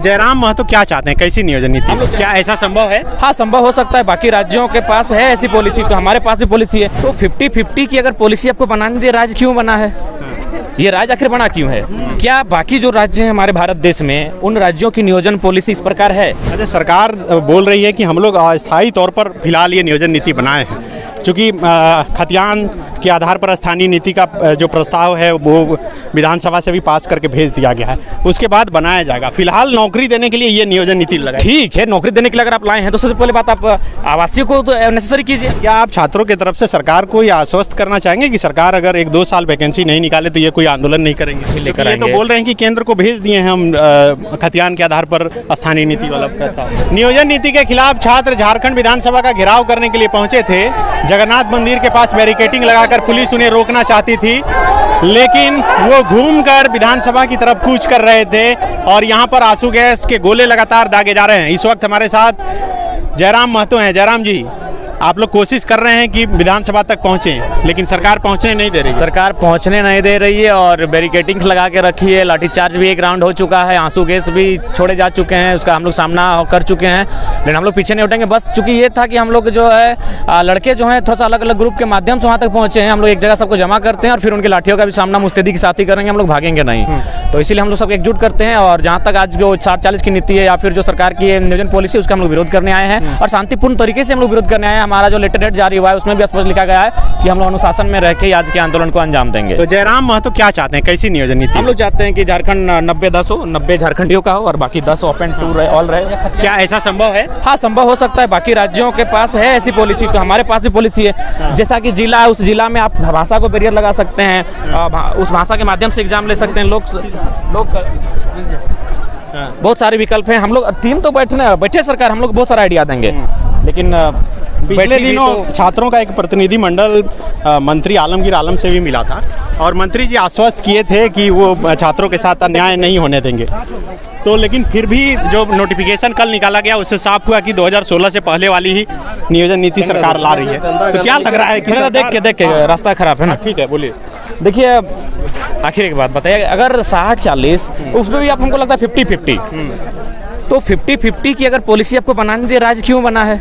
जयराम महतो क्या चाहते हैं, कैसी नियोजन नीति, क्या ऐसा संभव है? हाँ, संभव हो सकता है। बाकी राज्यों के पास है ऐसी पॉलिसी, तो हमारे पास भी पॉलिसी है। तो 50-50 की अगर पॉलिसी आपको बनाने दी, राज्य क्यों बना है? ये राज्य आखिर बना क्यों है? क्या बाकी जो राज्य हैं हमारे भारत देश में, उन राज्यों की नियोजन पॉलिसी इस प्रकार है? अच्छा, सरकार बोल रही है कि हम लोग अस्थायी तौर पर फिलहाल ये नियोजन नीति बनाए हैं, चूँकि खतियान के आधार पर स्थानीय नीति का जो प्रस्ताव है वो विधानसभा से भी पास करके भेज दिया गया है, उसके बाद बनाया जाएगा। फिलहाल नौकरी देने के लिए ये नियोजन नीति लगा। ठीक है, नौकरी देने के लिए अगर आप लाए हैं तो सबसे पहले बात आप आवासीय को तो नेसेसरी कीजिए। क्या आप छात्रों की तरफ से सरकार को ये आश्वस्त करना चाहेंगे कि सरकार अगर 1-2 साल वैकेंसी नहीं निकाले तो ये कोई आंदोलन नहीं करेंगे? ये तो बोल रहे हैं कि केंद्र को भेज दिए हैं हम खतियान के आधार पर स्थानीय नीति वाला प्रस्ताव। नियोजन नीति के खिलाफ छात्र झारखंड विधानसभा का घेराव करने के लिए पहुंचे थे। जगन्नाथ मंदिर के पास बैरिकेडिंग लगाकर पुलिस उन्हें रोकना चाहती थी, लेकिन वो घूमकर विधानसभा की तरफ कूच कर रहे थे और यहाँ पर आंसू गैस के गोले लगातार दागे जा रहे हैं। इस वक्त हमारे साथ जयराम महतो हैं। जयराम जी, आप लोग कोशिश कर रहे हैं कि विधानसभा तक पहुँचें, लेकिन सरकार पहुँचने नहीं दे रही। सरकार पहुँचने नहीं दे रही है और बैरिकेडिंग्स लगा के रखी है। लाठीचार्ज भी एक राउंड हो चुका है, आंसू गैस भी छोड़े जा चुके हैं, उसका हम लोग सामना कर चुके हैं, लेकिन हम लोग पीछे नहीं उठेंगे। बस चूंकि ये था कि हम लोग जो है लड़के जो हैं थोड़ा सा अलग अलग ग्रुप के माध्यम से वहाँ तक पहुँचे हैं। हम लोग एक जगह सबको जमा करते हैं और फिर उनकी लाठियों का भी सामना मुस्तैदी के साथ ही करेंगे, हम लोग भागेंगे नहीं। तो इसीलिए हम लोग सब एकजुट करते हैं और जहाँ तक आज जो 60-40 की नीति है या फिर जो सरकार की नियोजन पॉलिसी उसका हम लोग विरोध करने आए हैं और शांतिपूर्ण तरीके से हम लोग विरोध करने आए हैं। हमारा जो लेटर डेट जारी हुआ है उसमें भी स्पष्ट लिखा गया है कि हम लोग अनुशासन में रह के आज के आंदोलन को अंजाम देंगे। तो जयराम महतो क्या चाहते हैं, कैसी नियोजन नीति? हम लोग चाहते हैं कि झारखंड 90-10 हो, 90 झारखंडियों का हो और बाकी 10 ओपन टू रहे, ऑल रहे। क्या ऐसा संभव है? हाँ, संभव हो सकता है। बाकी राज्यों के पास है ऐसी पॉलिसी, तो हमारे पास भी पॉलिसी है। जैसा कि जिला है, उस जिला में आप भाषा को बैरियर लगा सकते हैं, उस भाषा के माध्यम से एग्जाम ले सकते हैं। लोग बहुत सारे विकल्प हैं। हम लोग टीम तो बैठे सरकार, हम लोग बहुत सारा आइडिया देंगे, लेकिन पिछले दिनों छात्रों का एक प्रतिनिधि मंडल मंत्री आलमगीर आलम से भी मिला था और मंत्री जी आश्वस्त किए थे कि वो छात्रों के साथ अन्याय नहीं होने देंगे। तो लेकिन फिर भी जो नोटिफिकेशन कल निकाला गया उससे साफ हुआ कि 2016 से पहले वाली ही नियोजन नीति सरकार ला रही है। तो क्या लग रहा है कि देख के रास्ता खराब है ना? ठीक है, बोलिए। देखिए, आखिर एक बात बताइए, अगर 60-40 उसमें भी आप हमको लगता है 50-50, तो 50-50 की अगर पॉलिसी आपको बनाने दी, राज्य क्यों बना है?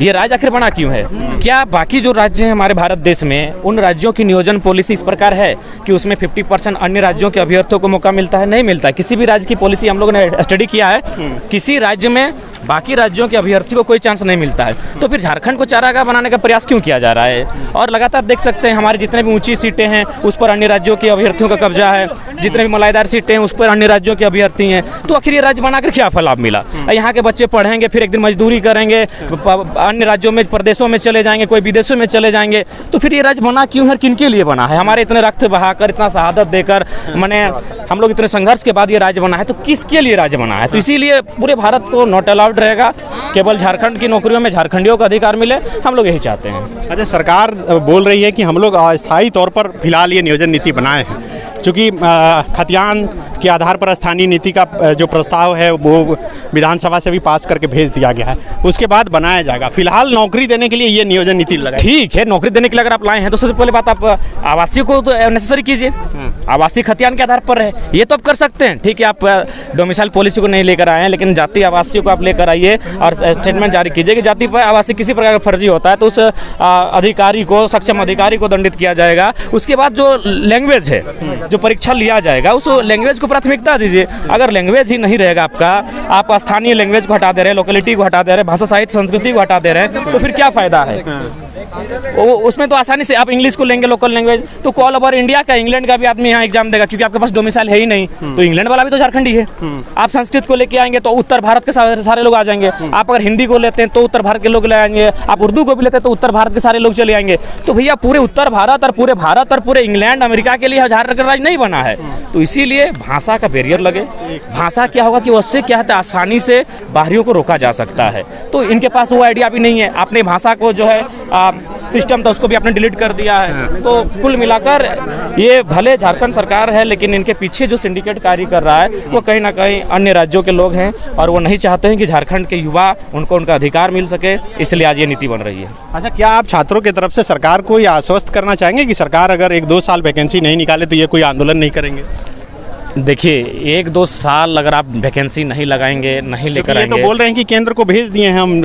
ये राज्य आखिर बना क्यों है? क्या बाकी जो राज्य हैं हमारे भारत देश में, उन राज्यों की नियोजन पॉलिसी इस प्रकार है कि उसमें 50% अन्य राज्यों के अभ्यर्थियों को मौका मिलता है? नहीं मिलता है। किसी भी राज्य की पॉलिसी हम लोगों ने स्टडी किया है, किसी राज्य में बाकी राज्यों के अभ्यर्थी को कोई चांस नहीं मिलता है। तो फिर झारखंड को चारागाह बनाने का प्रयास क्यों किया जा रहा है? और लगातार देख सकते हैं हमारी जितने भी ऊंची सीटें हैं उस पर अन्य राज्यों के अभ्यर्थियों का कब्जा है, जितने भी मलाईदार सीटें हैं उस पर अन्य राज्यों के अभ्यर्थी हैं। तो आखिर ये राज्य बनाकर क्या लाभ मिला? यहाँ के बच्चे पढ़ेंगे, फिर एक दिन मजदूरी करेंगे, अन्य राज्यों में, प्रदेशों में चले जाएंगे, कोई विदेशों में चले जाएंगे। तो फिर ये राज्य बना क्यों है, किन के लिए बना है? हमारे इतने रक्त बहाकर, इतना शहादत देकर, मैंने हम लोग इतने संघर्ष के बाद ये राज्य बना है, तो किसके लिए राज्य बना है? तो इसीलिए पूरे भारत को नॉट अलाउड रहेगा, केवल झारखंड की नौकरियों में झारखंडियों को अधिकार मिले, हम लोग यही चाहते हैं। अच्छा, सरकार बोल रही है कि हम लोग अस्थायी तौर पर फिलहाल ये नियोजन नीति बनाए हैं, चूँकि खतियान के आधार पर स्थानीय नीति का जो प्रस्ताव है वो विधानसभा से भी पास करके भेज दिया गया है, उसके बाद बनाया जाएगा। फिलहाल नौकरी देने के लिए ये नियोजन नीति लगा। ठीक है, नौकरी देने के लिए अगर आप लाए हैं तो सबसे पहले बात आप आवासीय को तो नेसेसरी कीजिए। आवासीय खतियान के आधार पर है, ये तो आप कर सकते हैं। ठीक है, आप डोमिसाइल पॉलिसी को नहीं लेकर आए हैं, लेकिन जाति आवासीय को आप लेकर आइए और स्टेटमेंट जारी कीजिए कि जाति पर आवासीय किसी प्रकार का फर्जी होता है तो उस अधिकारी को, सक्षम अधिकारी को दंडित किया जाएगा। उसके बाद जो लैंग्वेज है, जो परीक्षा लिया जाएगा, उस लैंग्वेज को प्राथमिकता दीजिए। अगर लैंग्वेज ही नहीं रहेगा आपका, आप स्थानीय लैंग्वेज को हटा दे रहे हैं, लोकेलिटी को हटा दे रहे हैं, भाषा साहित्य संस्कृति को हटा दे रहे हैं, तो फिर क्या फायदा है? उसमें तो आसानी से आप इंग्लिश को लेंगे, लोकल लैंग्वेज, तो ऑल ओवर इंडिया का, इंग्लैंड का भी आदमी यहाँ एग्जाम देगा, क्योंकि आपके पास डोमिसाइल है ही नहीं। तो इंग्लैंड वाला भी तो झारखंडी है। आप संस्कृत को लेके आएंगे तो उत्तर भारत के सारे लोग आ जाएंगे। आप अगर हिंदी को लेते हैं तो उत्तर भारत के लोग ले आएंगे, आप उर्दू को भी लेते हैं तो उत्तर भारत के सारे लोग चले आएंगे। तो भैया पूरे उत्तर भारत और पूरे इंग्लैंड, अमेरिका के लिए झारखंड राज्य नहीं बना है। तो इसीलिए भाषा का बैरियर लगे। भाषा क्या होगा कि उससे क्या है, आसानी से बाहरियों को रोका जा सकता है। तो इनके पास वो आइडिया भी नहीं है। आपने भाषा को जो है सिस्टम था उसको भी आपने डिलीट कर दिया है। तो कुल मिलाकर ये भले झारखंड सरकार है, लेकिन इनके पीछे जो सिंडिकेट कार्य कर रहा है वो कहीं ना कहीं अन्य राज्यों के लोग हैं और वो नहीं चाहते हैं कि झारखंड के युवा उनको उनका अधिकार मिल सके, इसलिए आज ये नीति बन रही है। अच्छा, क्या आप छात्रों की तरफ से सरकार को ये आश्वस्त करना चाहेंगे कि सरकार अगर 1-2 साल वैकेंसी नहीं निकाले तो ये कोई आंदोलन नहीं करेंगे? देखिए 1-2 साल अगर आप वैकेंसी नहीं लगाएंगे, नहीं लेकर ये आएंगे, तो बोल रहे हैं कि केंद्र को भेज दिए हैं हम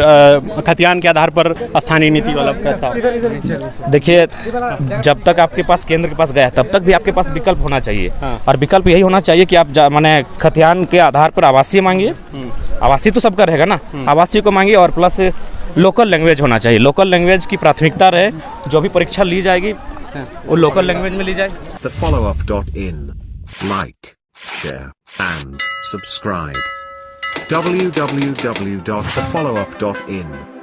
खतियान के आधार पर स्थानीय नीति वाला प्रस्ताव। देखिए जब तक आपके पास केंद्र के पास गया तब तक भी आपके पास विकल्प होना चाहिए। और विकल्प यही होना चाहिए कि आप माने खतियान के आधार पर आवासीय मांगिए, आवासीय तो सबका रहेगा ना, आवासीय को मांगिए, और प्लस लोकल लैंग्वेज होना चाहिए। लोकल लैंग्वेज की प्राथमिकता रहे, जो भी परीक्षा ली जाएगी वो लोकल लैंग्वेज में ली जाए। thefollowup.in. Like, share, and subscribe. www.thefollowup.in